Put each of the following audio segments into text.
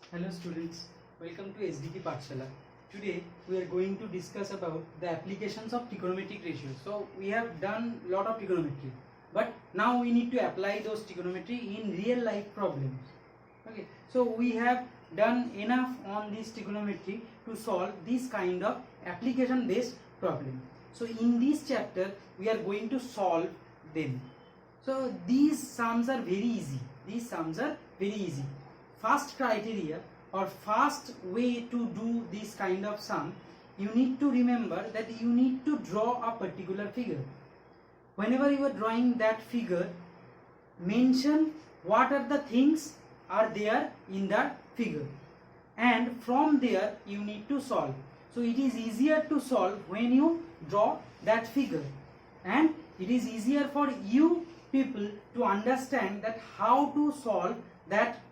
Hello students, welcome to SDK Pathshala. Today we are going to discuss about the applications of trigonometric ratios. So we have done lot of trigonometry, but now we need to apply those trigonometry in real life problems. Okay, so we have done enough on this trigonometry to solve this kind of application based problem. So in this chapter we are going to solve them. So these sums are very easy. First criteria or first way to do this kind of sum, you need to remember that you need to draw a particular figure. Whenever you are drawing that figure, mention what are the things are there in that figure, and from there you need to solve. So it is easier to solve when you draw that figure, and it is easier for you people to understand that how to solve that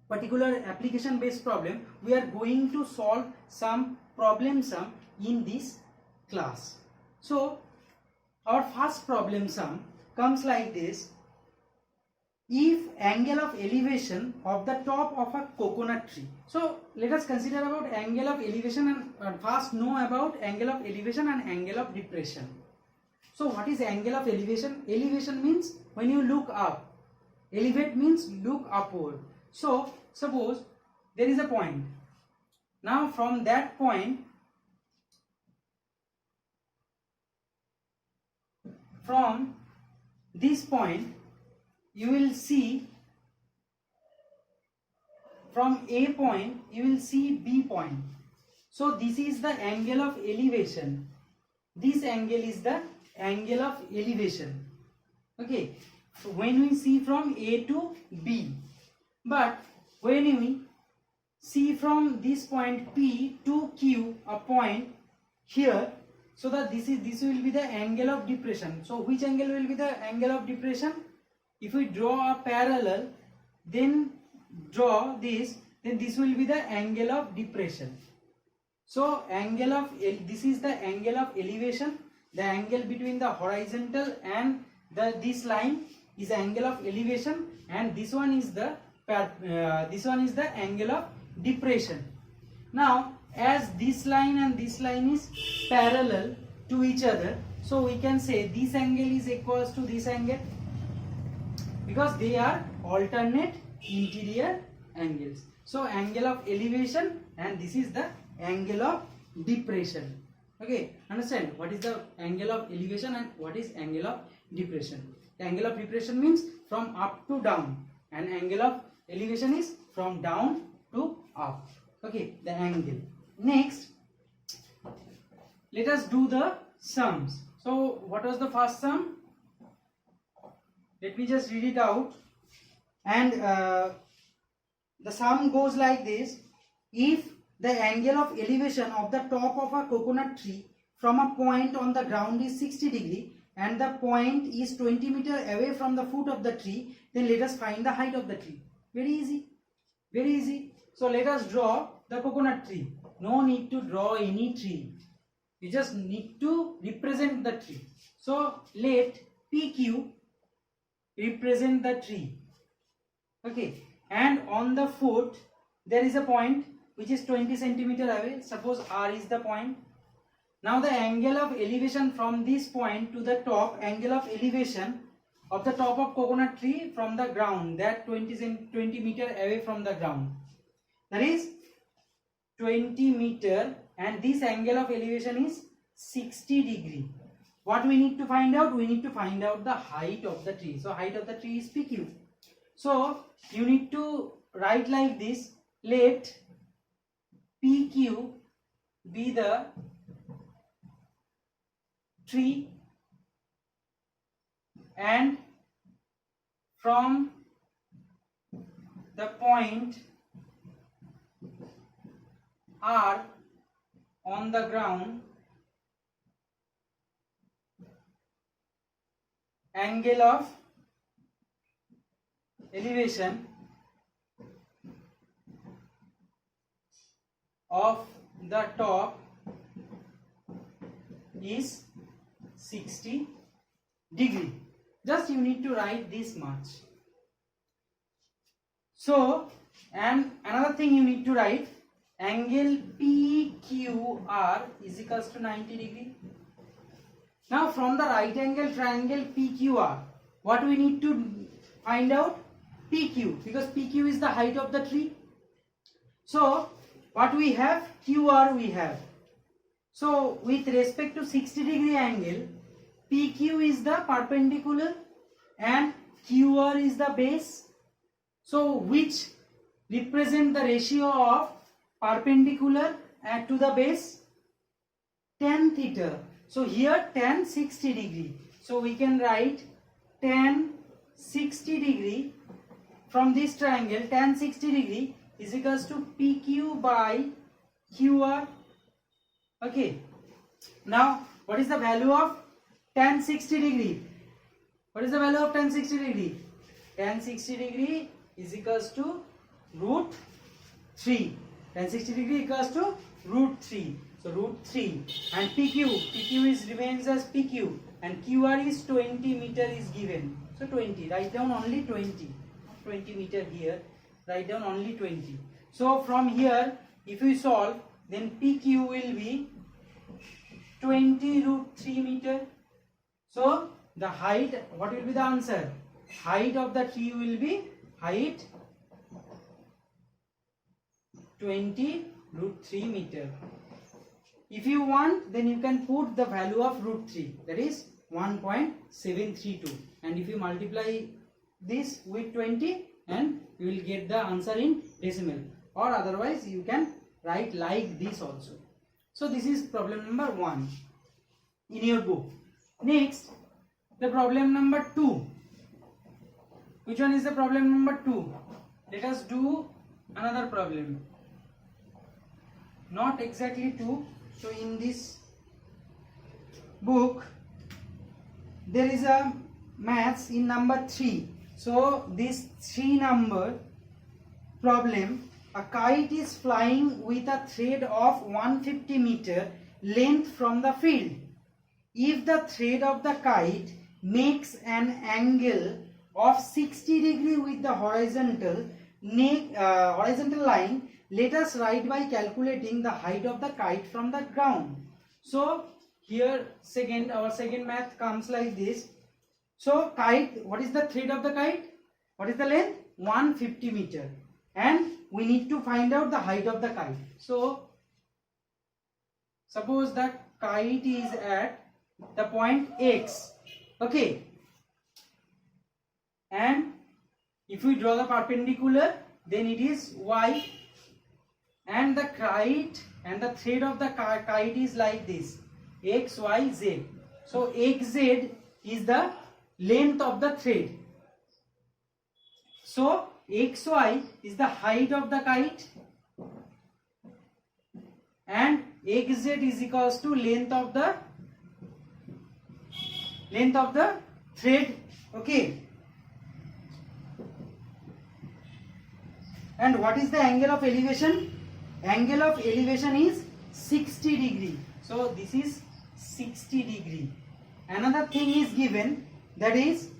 particular application based problem. We are going to solve some problem sum in this class. So our first problem sum comes like this: if angle of elevation of the top of a coconut tree. So let us consider about angle of elevation and first know about angle of elevation and angle of depression. So what is angle of elevation? Elevation means when you look up. Elevate means look upward. So suppose there is a point. Now from that point, from this point, you will see, from A point you will see B point. So this is the angle of elevation. This angle is the angle of elevation. Okay, so when we see from A to B, but when we see from this point P to Q, a point here, so that this will be the angle of depression. So which angle will be the angle of depression? If we draw a parallel, then draw this, then this will be the angle of depression. So this is the angle of elevation. The angle between the horizontal and this line is angle of elevation, and this one is the angle of depression. Now as this line and this line is parallel to each other, so we can say this angle is equals to this angle, because they are alternate interior angles. So angle of elevation, and this is the angle of depression. Okay, understand what is the angle of elevation and what is angle of depression. The angle of depression means from up to down, and angle of elevation is from down to up. Okay, the angle. Next, let us do the sums. So what was the first sum? Let me just read it out. And the sum goes like this: if the angle of elevation of the top of a coconut tree from a point on the ground is 60 degree and the point is 20 meter away from the foot of the tree, then let us find the height of the tree. Very easy, very easy. So let us draw the coconut tree. No need to draw any tree, you just need to represent the tree. So let PQ represent the tree. Okay, and on the foot there is a point which is 20 centimeter away. Suppose R is the point. Now the angle of elevation from this point to the top, angle of elevation of the top of coconut tree from the ground, that 20 meter away from the ground, that is 20 meter, and this angle of elevation is 60 degree. What we need to find out? We need to find out the height of the tree. So height of the tree is PQ. So you need to write like this: let PQ be the tree, and from the point R on the ground, angle of elevation of the top is 60 degree. Just you need to write this much. So And another thing you need to write, angle PQR is equals to 90 degree. Now from the right angle triangle PQR, what we need to find out? PQ, because PQ is the height of the tree. So what we have? QR we have. So with respect to 60 degree angle, PQ is the perpendicular and QR is the base. So which represent the ratio of perpendicular and to the base? Tan theta. So here tan 60 degree. So we can write tan 60 degree from this triangle. Tan 60 degree is equals to PQ by QR. Okay. Now what is the value of tan 60 degree? What is the value of tan 60 degree? Tan 60 degree is equals to root 3. Tan 60 degree equals to root 3. So root 3 and PQ is remains as PQ and QR is 20 meter is given. So 20, write down only 20 meter here, write down only 20. So from here if we solve, then PQ will be 20 root 3 meter. So the height, what will be the answer? Height of the tree will be height 20 root 3 meter. If you want, then you can put the value of root 3, that is 1.732, and if you multiply this with 20, and you will get the answer in decimal, or otherwise you can write like this also. So this is problem number 1 in your book. Next, the problem number 2. Which one is the problem number 2? Let us do another problem. Not exactly 2. So in this book there is a maths in number 3. So this 3 number problem, a kite is flying with a thread of 150 meter length from the field. If the thread of the kite makes an angle of 60 degree with the horizontal line, let us write by calculating the height of the kite from the ground. So here our second math comes like this. So kite, what is the thread of the kite? What is the length? 150 meter, and we need to find out the height of the kite. So suppose that kite is at the point X, okay, and if we draw the perpendicular, then it is Y, and the kite and the thread of the kite is like this, X, Y, Z. So XZ is the length of the thread. So XY is the height of the kite, and XZ is equals to length of the thread, okay. And what is the angle of elevation? Angle of elevation is 60 degree. So this is 60 degree. Another thing is given, that is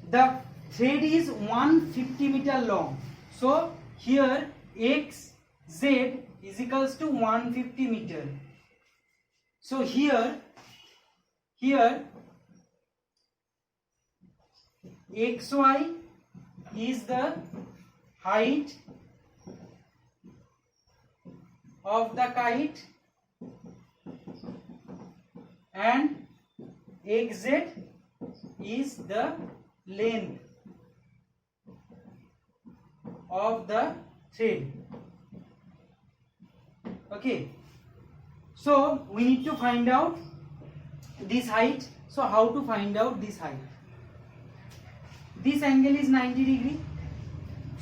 the thread is 150 meter long. So here XZ is equals to 150 meter. So here XY is the height of the kite, and XZ is the length of the thread, okay. So we need to find out this height. So how to find out this height? This angle is 90 degree.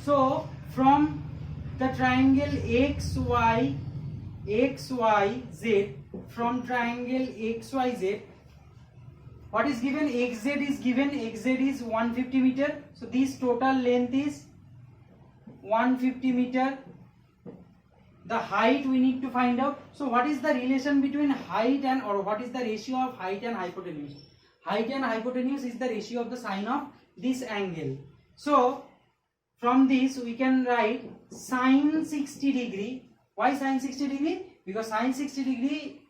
So from the triangle XYZ, from triangle XYZ, what is given? XZ is given. XZ is 150 meter. So this total length is 150 meter. The height we need to find out. So what is the relation between height and, or what is the ratio of height and hypotenuse? Height and hypotenuse is the ratio of the sine of this angle. So from this we can write sine 60 degree. Why sine 60 degree? Because sine 60 degree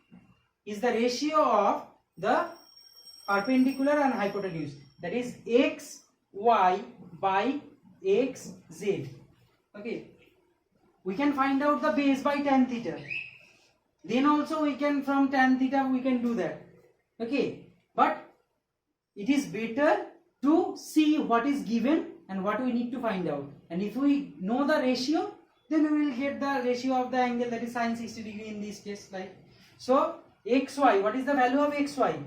is the ratio of the perpendicular and hypotenuse, that is x y by x z. Okay, we can find out the base by tan theta. Then also we can, from tan theta we can do that. Okay, but it is better to see what is given and what we need to find out, and if we know the ratio, then we will get the ratio of the angle, that is sine 60 degree in this case. Like so, xy, what is the value of xy?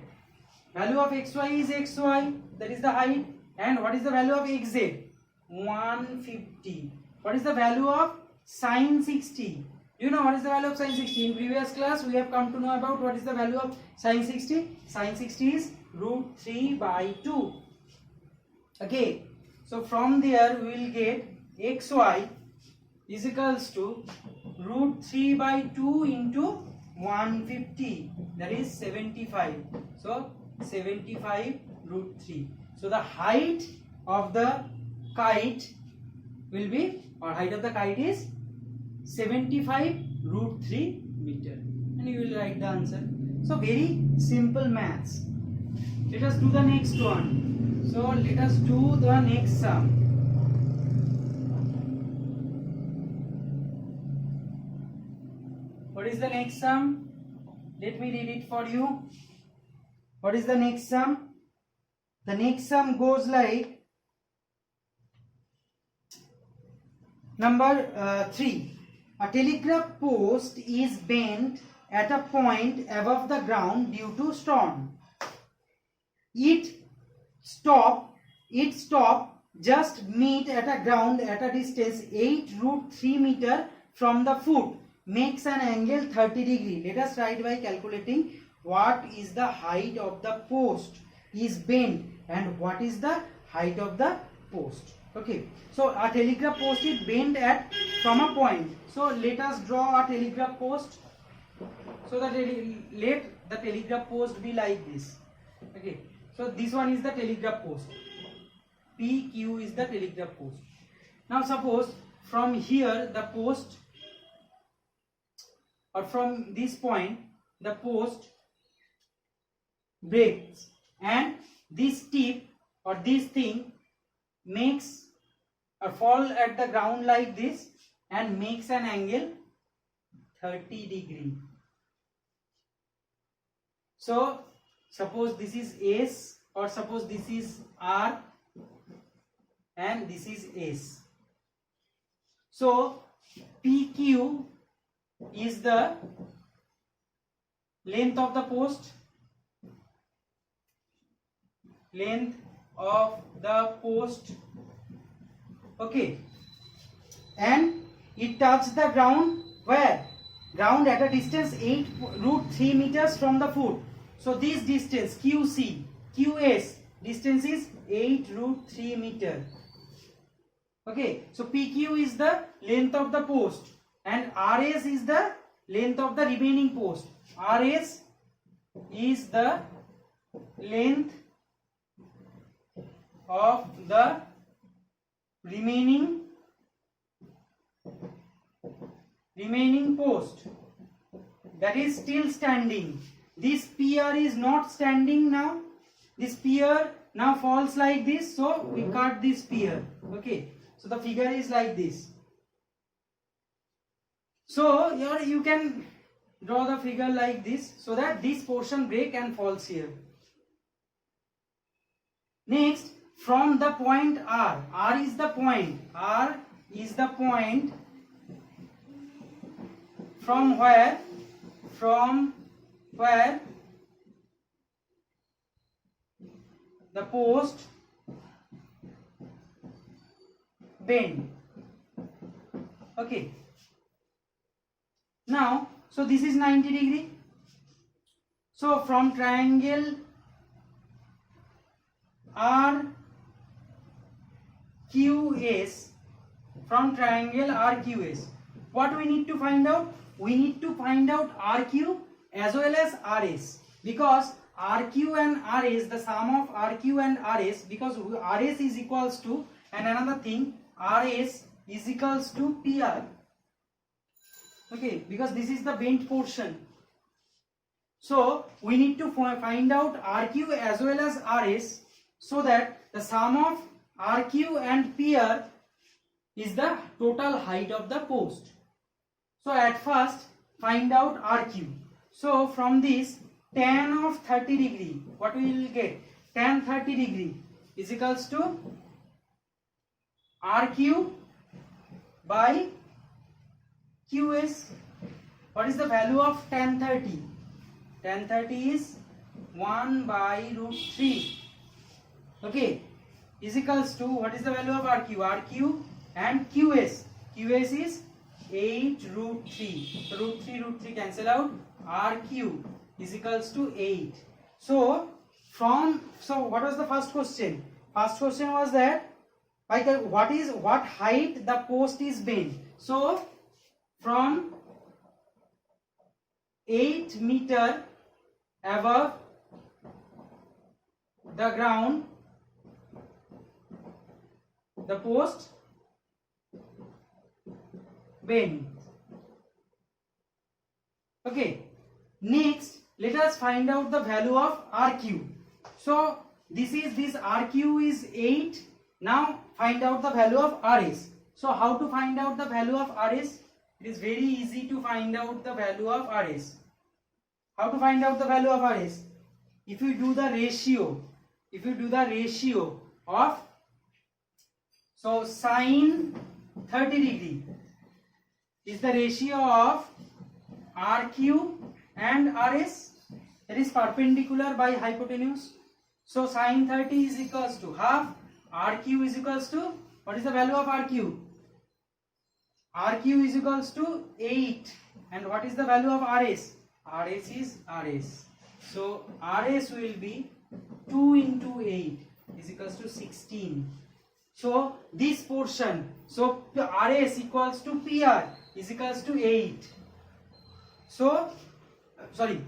Value of xy is xy, that is the height. And what is the value of xz? 150. What is the value of sine 60? Do you know what is the value of sine 60? In previous class we have come to know about what is the value of sine 60. Sine 60 is root 3 by 2. Okay, so from there we will get xy is equals to root 3 by 2 into 150, that is 75. So 75 root 3. So the height of the kite will be, or height of the kite is 75 root 3 meter, and you will write the answer. So very simple maths. Let us do the next one. So let us do the next sum. What is the next sum? Let me read it for you. What is the next sum? The next sum goes like number 3. A telegraph post is bent at a point above the ground due to storm. Its top just meet at a ground at a distance 8 root 3 meter from the foot, makes an angle 30 degree. Let us write by calculating what is the height of the post is bent and what is the height of the post. Okay, so a telegraph post is bent at from a point. So let us draw a telegraph post. So that let the telegraph post be like this. Okay, so this one is the telegraph post. PQ is the telegraph post. Now suppose from here the post, or from this point the post breaks, and this tip or this thing makes or fall at the ground like this and makes an angle 30 degree. So suppose this is S, or suppose this is R and this is S. So PQ is the length of the post, okay, and it touched the ground where? Ground at a distance 8 root 3 meters from the foot. So this distance QS distance is 8 root 3 meter. Okay, so PQ is the length of the post and RS is the length of the remaining post. RS is the length of the remaining post that is still standing. This pier is not standing now. This pier now falls like this, so we cut this pier. Okay, so the figure is like this. So here you can draw the figure like this, so that this portion break and falls here. Next, from the point R is the point, from where the post bend. Okay, now so this is 90 degree. So from triangle RQS, what we need to find out? We need to find out RQ as well as RS, because RQ and RS, the sum of RQ and RS, because RS is equals to, and another thing, RS is equals to PR. Okay, because this is the bent portion. So we need to find out RQ as well as RS, so that the sum of RQ and PR is the total height of the post. So at first find out RQ. So from this tan of 30 degree, what we will get? Tan 30 degree is equals to RQ by QS. What is the value of tan 30? Tan 30 is 1 by root 3. Okay, is equals to, what is the value of RQ? RQ and QS. QS is 8 root 3. So root 3 cancel out. RQ is equals to 8. So what was the first question? First question was that what height the post is bent. So from 8 meter above the ground, the post bent. Okay, next let us find out the value of RQ. So this RQ is 8. Now find out the value of RS. So how to find out the value of RS? It is very easy to find out the value of RS. How to find out the value of RS? If you do the ratio of, so sine 30 degree is the ratio of RQ and RS, that is perpendicular by hypotenuse. So sine 30 is equals to half, RQ is equals to, what is the value of RQ? RQ is equals to 8. And what is the value of RS? RS is RS. So RS will be 2 into 8 is equals to 16. So this portion, so RS equals to PR is equals to 8. So sorry,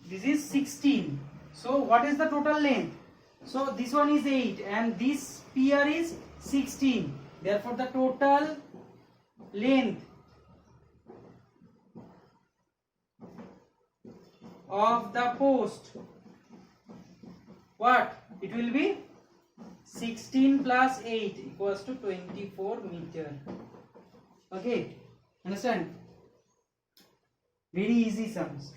this is 16. So what is the total length? So this one is 8 and this PR is 16. Therefore the total length of the post, what? It will be 16 plus 8 equals to 24 meter. Okay, understand? Very easy sums.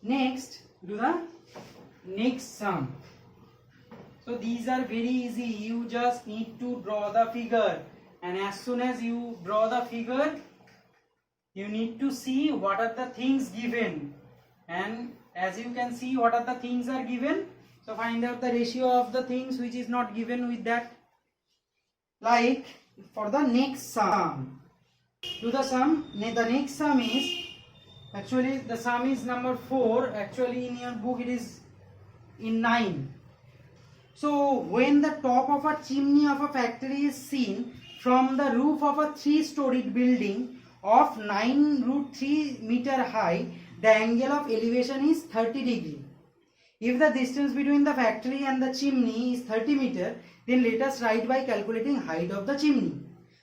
Next, do the next sum. So these are very easy. You just need to draw the figure, and as soon as you draw the figure, you need to see what are the things given, and as you can see what are the things are given. So find out the ratio of the things which is not given with that. Like for the next sum, do the sum. The next sum is, actually the sum is number 4. Actually in your book it is in 9. So when the top of a chimney of a factory is seen from the roof of a 3-storied building of 9 root 3 meter high, the angle of elevation is 30 degree. If the distance between the factory and the chimney is 30 meter, then let us write by calculating height of the chimney.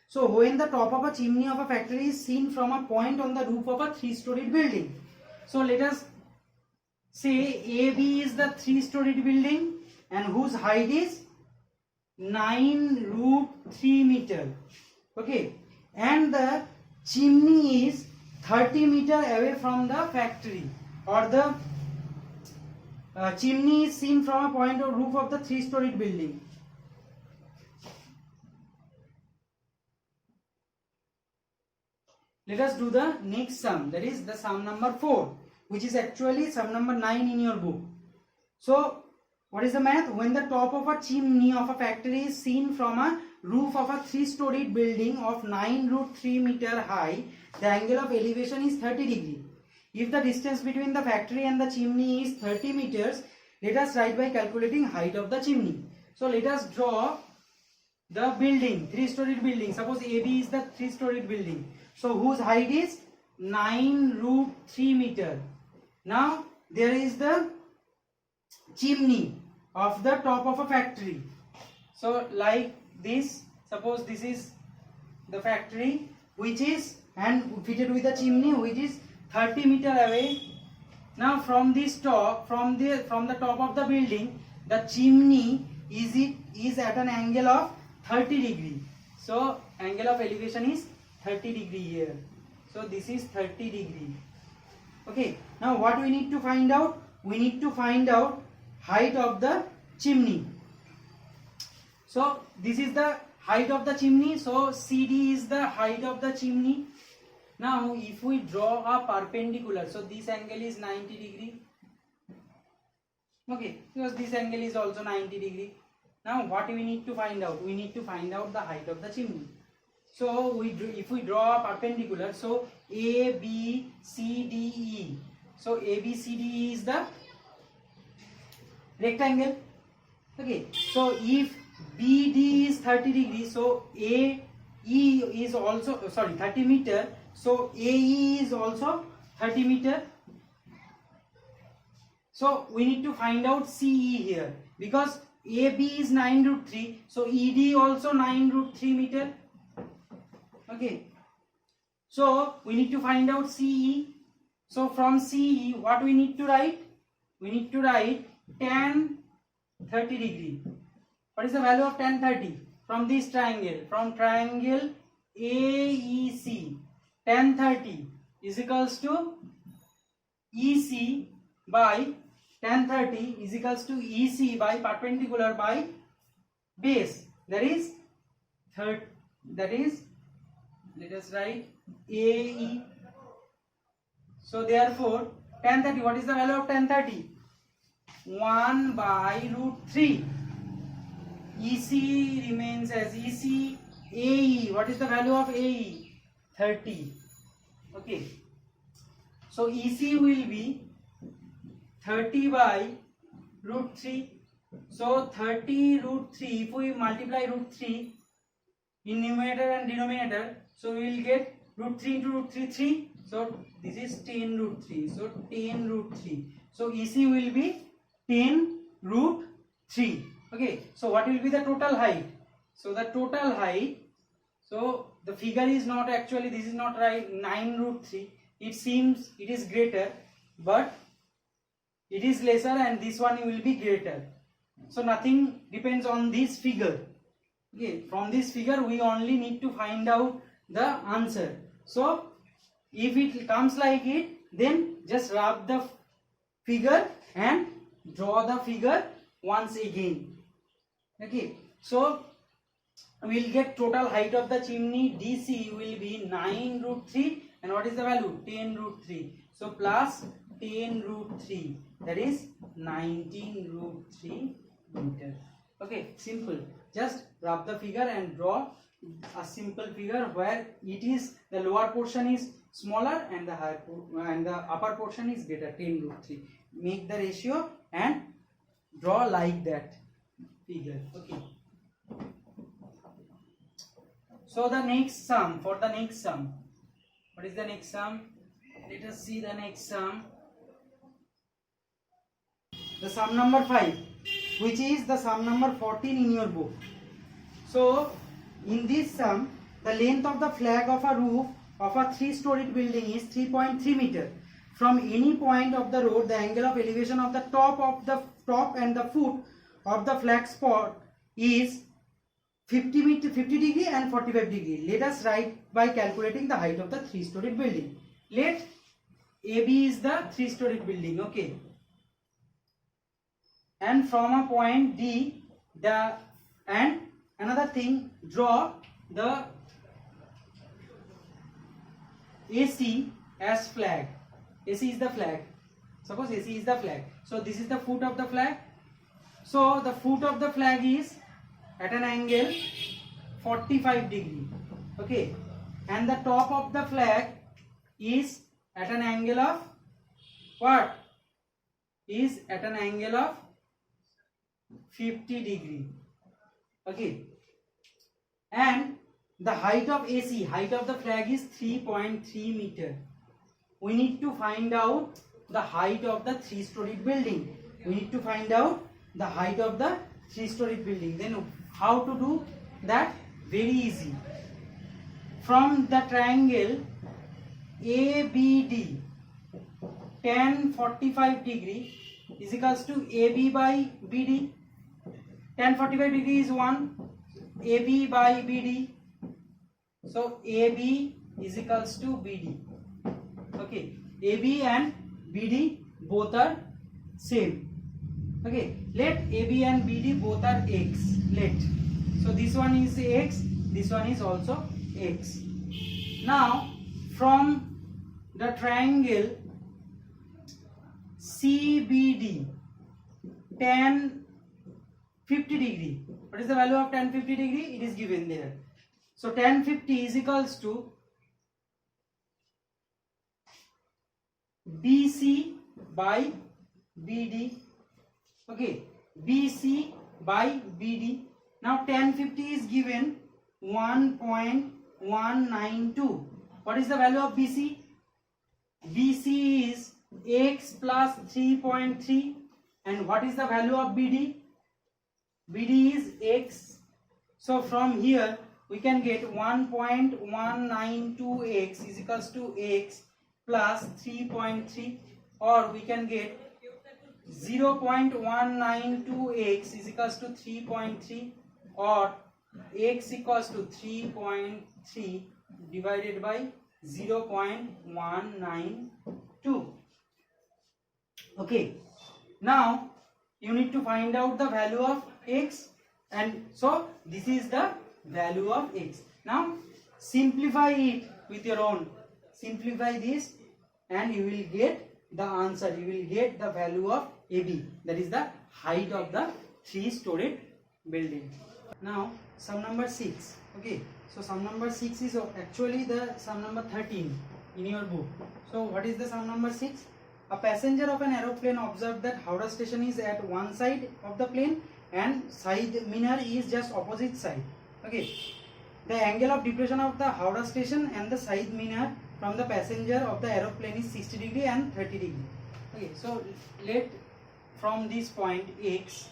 So when the top of a chimney of a factory is seen from a point on the roof of a 3-storied building. So let us say AB is the 3-storied building and whose height is 9 root 3 meter. Okay, and the chimney is 30 meter away from the factory, or the chimney is seen from a point or roof of the 3-storied building. Let us do the next sum, that is the sum number 4, which is actually sum number 9 in your book. So what is the math? When the top of a chimney of a factory is seen from a roof of a 3-storied building of 9 root 3 meter high, the angle of elevation is 30 degree. If the distance between the factory and the chimney is 30 meters, let us write by calculating height of the chimney. So let us draw the building, 3-storied building. Suppose AB is the 3-storied building. So whose height is 9 root 3 meter. Now there is the chimney of the top of a factory. So like this, suppose this is the factory which is and fitted with a chimney which is 30 meter away. Now from this top, from the top of the building, the chimney is at an angle of 30 degree. So angle of elevation is 30 degree here. So this is 30 degree. Okay. Now what we need to find out? We need to find out height of the chimney. So this is the height of the chimney. So CD is the height of the chimney. Now if we draw a perpendicular, so this angle is 90 degree. Okay, because this angle is also 90 degree. Now what we need to find out? We need to find out the height of the chimney. So if we draw a perpendicular, so A, B, C, D, E. So A, B, C, D, E is the rectangle. Okay, so if BD is 30 degrees, so AE is also 30 meter. So AE is also 30 meter. So we need to find out CE here because AB is 9√3. So ED also 9√3 meter. Okay. So we need to find out CE. So from CE, what we need to write? We need to write tan 30 degree. What is the value of tan 30? From this triangle, from triangle AEC, tan 30 is equals to EC by tan 30 is equals to EC by perpendicular by base. That is let us write AE. So therefore tan 30, what is the value of tan 30? 1 by √3. EC remains as EC. AE, what is the value of AE? 30. Okay. So EC will be 30 by √3. So 30√3, if we multiply √3 in numerator and denominator, so we will get √3 into √3, 3. So this is 10√3. So 10√3. So EC will be 10√3. Okay. So what will be the total height? So the total height, so the figure is not actually, this is not right, 9√3. It seems it is greater, but it is lesser and this one will be greater. So nothing depends on this figure. Okay, from this figure we only need to find out the answer. So if it comes like it, then just rub the figure and draw the figure once again. Okay, so we will get total height of the chimney DC will be 9√3 and what is the value? 10√3. So plus 10√3, that is 19√3 meter. Okay, simple. Just rub the figure and draw a simple figure where it is the lower portion is smaller and the higher and the upper portion is greater, 10√3. Make the ratio and draw like that figure. Okay. So the next sum, for the next sum, what is the next sum? Let us see the next sum. The sum number 5, which is the sum number 14 in your book. So in this sum, the length of the flag of a roof of a 3-storied building is 3.3 meter. From any point of the road, the angle of elevation of the top and the foot of the flag spot is 50 degree and 45 degree. Let us write by calculating the height of the 3-storied building. Let AB is the 3-storied building. Okay. And from a point D, and another thing, draw the AC as flag. AC is the flag. Suppose AC is the flag. So this is the foot of the flag. So the foot of the flag is at an angle 45 degree. Okay. And the top of the flag is at an angle of what? Is at an angle of 50 degree. Okay. And the height of AC, height of the flag is 3.3 meter. We need to find out the height of the 3-storied building. We need to find out the height of the 3-storied building. Then how to do that? Very easy. from the triangle ABD tan 45 degree is equals to AB by BD. Tan 45 degree is 1, AB by BD. So AB is equals to BD. Okay, AB and BD both are same. Okay, let AB and BD both are x. Let. So this one is x, this one is also x. Now from the triangle CBD tan 50 degree. What is the value of tan 50 degree? It is given there. So tan 50 is equals to BC by BD. Okay, BC by BD. Now tan 50 is given 1.192. What is the value of BC? BC is x plus 3.3. And what is the value of BD? BD is x. So from here we can get 1.192x is equals to x plus 3.3, or we can get 0.192x is equals to 3.3, or x equals to 3.3 divided by 0.192. Okay, now you need to find out the value of x, and so this is the value of x. Now simplify it with your own. Simplify this and you will get the answer. You will get the value of AB, that is the height of the 3-storied building. Now sum number 6. Okay, so sum number 6 is actually the sum number 13 in your book. So what is the sum number 6? A passenger of an aeroplane observed that Howrah station is at one side of the plane and Shahid Minar is just opposite side. Okay, the angle of depression of the Howrah station and the Shahid Minar from the passenger of the aeroplane is 60 degree and 30 degree. Okay, so let from this point X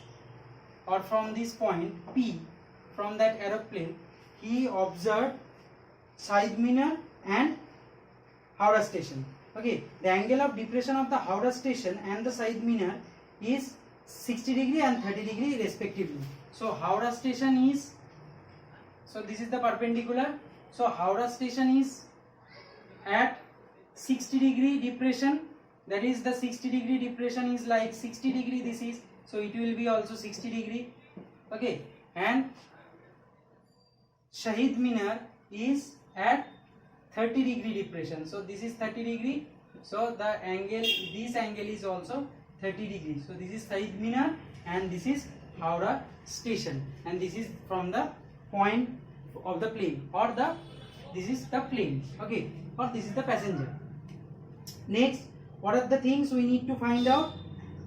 or from this point P, from that aeroplane, he observed Shahid Minar and Howrah station. Okay, the angle of depression of the Howrah station and the Shahid Minar is 60 degree and 30 degree respectively. So Howrah station is, so this is the perpendicular. So Howrah station is at 60 degree depression, that is the 60 degree depression is like 60 degree this is, so it will be also 60 degree. Okay, and Shahid Minar is at 30 degree depression, so this is 30 degree, so the angle, this angle is also 30 degree. So this is Shahid Minar and this is Howrah station, and this is from the point of the plane, or the, this is the plane. Okay, or this is the passenger. Next, what are the things we need to find out?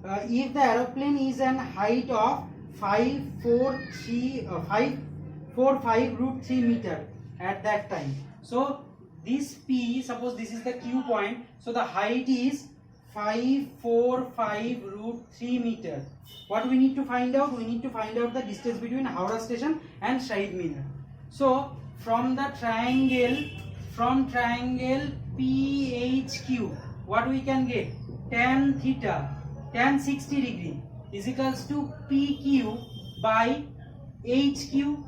If the aeroplane is an height of 545 root 3 meter at that time, so this P, suppose this is the Q point, so the height is 545 root 3 meter. What we need to find out? We need to find out the distance between Howrah station and Shahid Minar. So from the triangle, from triangle PHQ, what we can get? Tan theta, tan 60 degree is equals to PQ by HQ.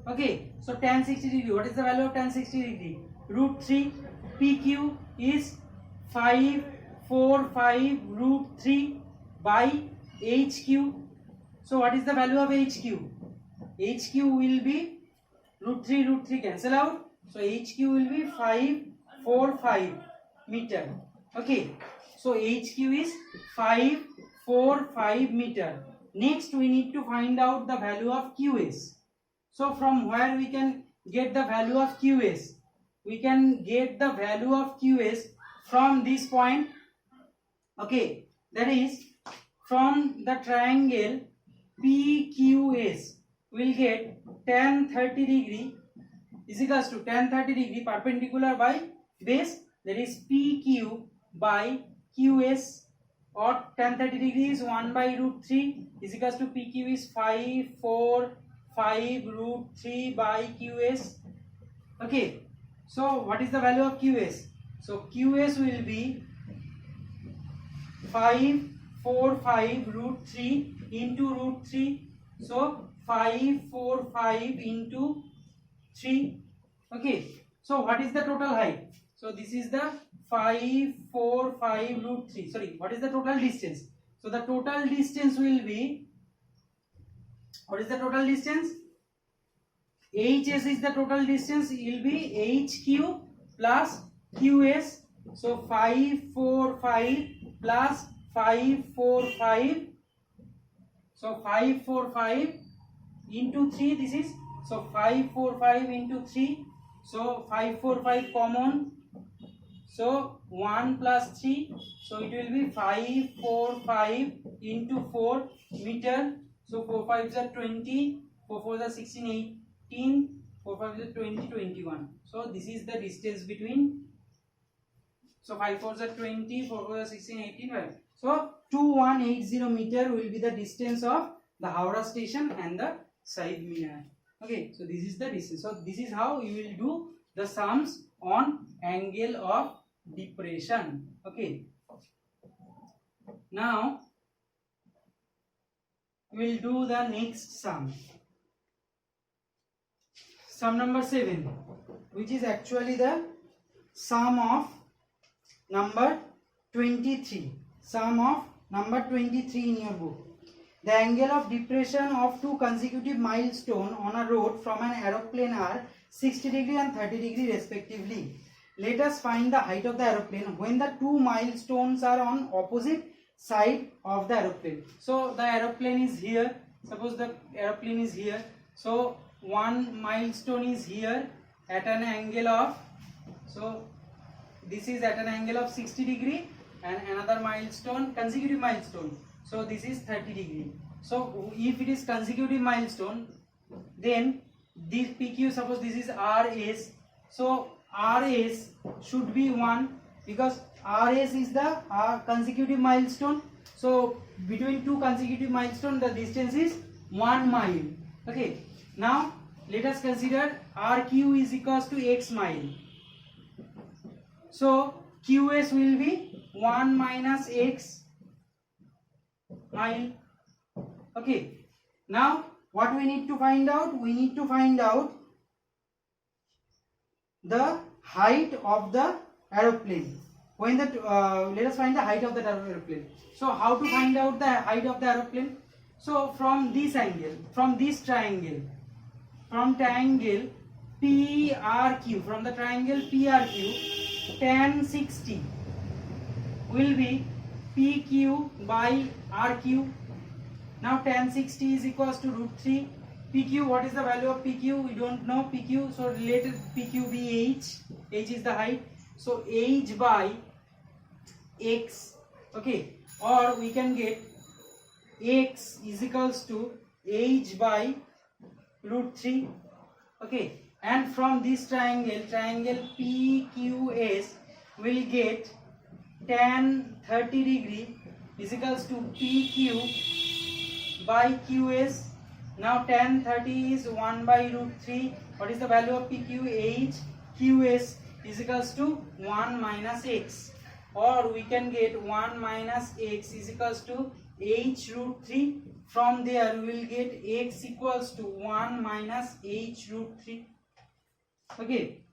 Okay, so tan 60 degree, what is the value of tan 60 degree? Root 3. PQ is 545 root 3 by HQ. So what is the value of HQ? HQ will be root 3 cancel out. So HQ will be 545 meter. Okay, so HQ is 545 meter. Next we need to find out the value of QS. So from where we can get the value of QS? We can get the value of QS from this point. Okay, that is from the triangle PQS, we will get tan 30 degree is equals to tan 30 degree perpendicular by base, that is PQ by QS, or tan 30 degree is 1 by root 3 is equals to PQ is 545 root 3 by QS. Okay, So what is the value of QS? So QS will be 545 root 3 into root 3. So 545 into 3. Okay. So what is the total height? So this is the 545 root 3. Sorry, what is the total distance? So the total distance will be, what is the total distance? HS is the total distance. It will be HQ plus QS. So 545 plus 545. So 545 into 3. This is, so 545 into 3. So 545 common. So 1 plus 3. So it will be 545 into 4 meter. So 4 5s are 20. 4 4s are 16, 18. 4 5s are 20, 21. So this is the distance between. So 5 4s are 20. 4 4s are 16, 18. 5. So 2180 meter will be the distance of the Howrah station and the Shahid Minar. Okay, so this is the distance. So this is how you will do the sums on angle of depression. Okay, now we will do the next sum. Sum number 7, which is actually the sum of number 23. Sum of number 23 in your book. The angle of depression of two consecutive milestones on a road from an aeroplane are 60 degree and 30 degree respectively. Let us find the height of the aeroplane when the two milestones are on opposite side of the aeroplane. So the aeroplane is here. Suppose the aeroplane is here. So one milestone is here at an angle of, so this is at an angle of 60 degree and another milestone, consecutive milestone. So this is 30 degree. So if it is consecutive milestone, then this PQ, suppose this is RS. So RS should be 1 because RS is the consecutive milestone. So between two consecutive milestones the distance is 1 mile. Okay. Now let us consider RQ is equals to X mile. So QS will be 1 minus X mile. Okay. Now what we need to find out? We need to find out the height of the aeroplane. When the let us find the height of the aeroplane. So how to find out the height of the aeroplane? So from this angle, from this triangle, from triangle PRQ, from the triangle PRQ, tan 60 will be PQ by RQ. Now tan 60 is equals to root 3. PQ, what is the value of PQ? We don't know PQ. So related PQ be H. H is the height. So H by X. Okay. Or we can get X is equals to H by root 3. Okay. And from this triangle, triangle PQS, will get tan 30 degree is equals to PQ by QS. Now tan 30 is 1 by root 3. What is the value of PQ? H. QS is equals to 1 minus X. Or we can get 1 minus X is equals to H root 3. From there we will get X equals to 1 minus H root 3. Okay.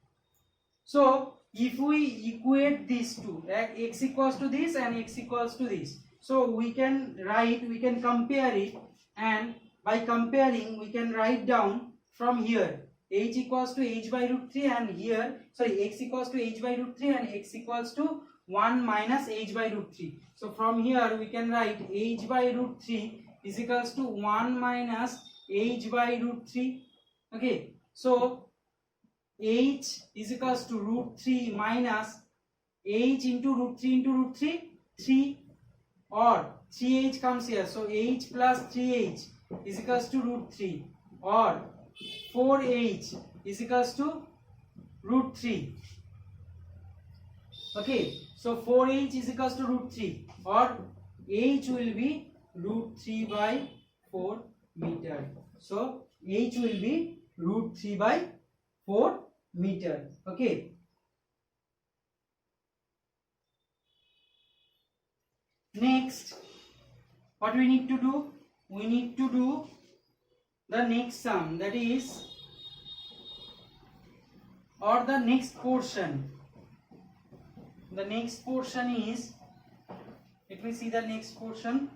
So if we equate these two, X equals to this and X equals to this. So we can write, we can compare it, and by comparing we can write down from here H equals to H by root 3 and here, sorry, X equals to H by root 3 and X equals to 1 minus H by root 3. So from here we can write H by root 3 is equals to 1 minus H by root 3. Okay. So H is equals to root 3 minus H into root 3 into root 3, 3, or 3H comes here. So H plus 3H is equals to root 3, or 4H is equals to root 3. Okay, so 4H is equals to root 3, or H will be root 3 by 4 meter. So H will be root 3 by 4 meter. Okay. Next, what we need to do? We need to do the next sum, that is, or the next portion. The next portion is, let me see the next portion.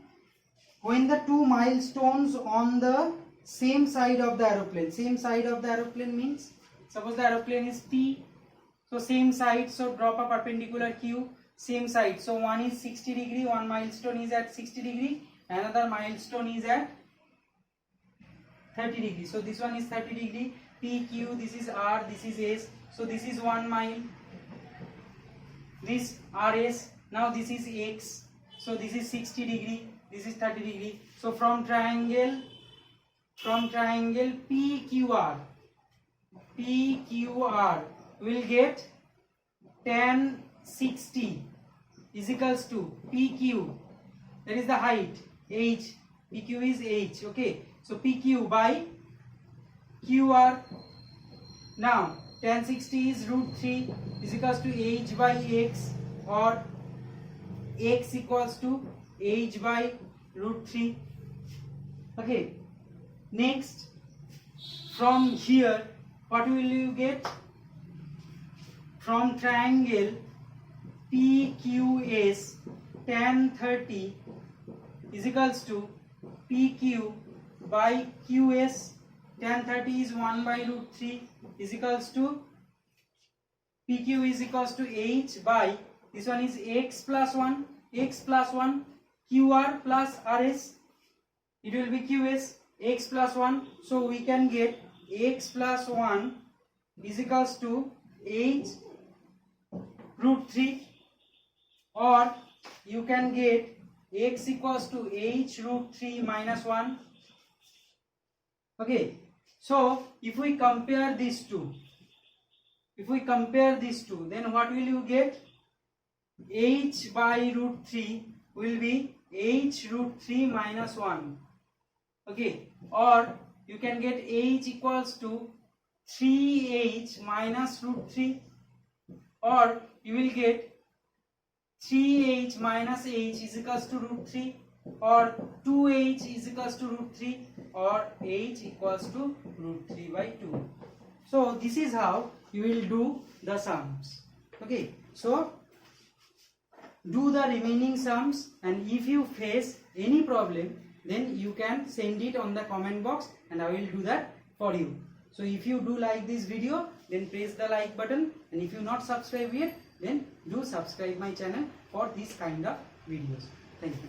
When the two milestones on the same side of the aeroplane, same side of the aeroplane means, suppose the aeroplane is P, so same side, so drop a perpendicular Q, same side, so one is 60 degree, one milestone is at 60 degree, another milestone is at 30 degree, so this one is 30 degree, PQ, this is R, this is S, so this is 1 mile, this RS, now this is X, so this is 60 degree, this is 30 degree, so from triangle PQR will get tan 60 is equals to PQ, that is the height, H, PQ is H, okay, so PQ by QR. Now tan 60 is √3 is equals to H by X, or X equals to H by √3. Okay, next, from here what will you get? From triangle PQS, tan 30 is equals to PQ by QS, tan 30 is 1 by √3 is equals to PQ is equals to H by, this one is X plus 1, QR plus RS, it will be QS, X plus 1, so we can get X plus 1 is equals to H √3, or you can get X equals to H √3 minus 1. Okay, so if we compare these two, then what will you get? H by √3 will be H √3 minus 1. Okay, or you can get H equals to 3H minus √3, or you will get 3H minus H is equals to √3, or 2H is equals to √3, or H equals to √3 by 2. So this is how you will do the sums. Okay, so do the remaining sums, and if you face any problem, then you can send it on the comment box and I will do that for you. So if you do like this video, then press the like button, and if you not subscribe yet, then do subscribe my channel for this kind of videos. Thank you.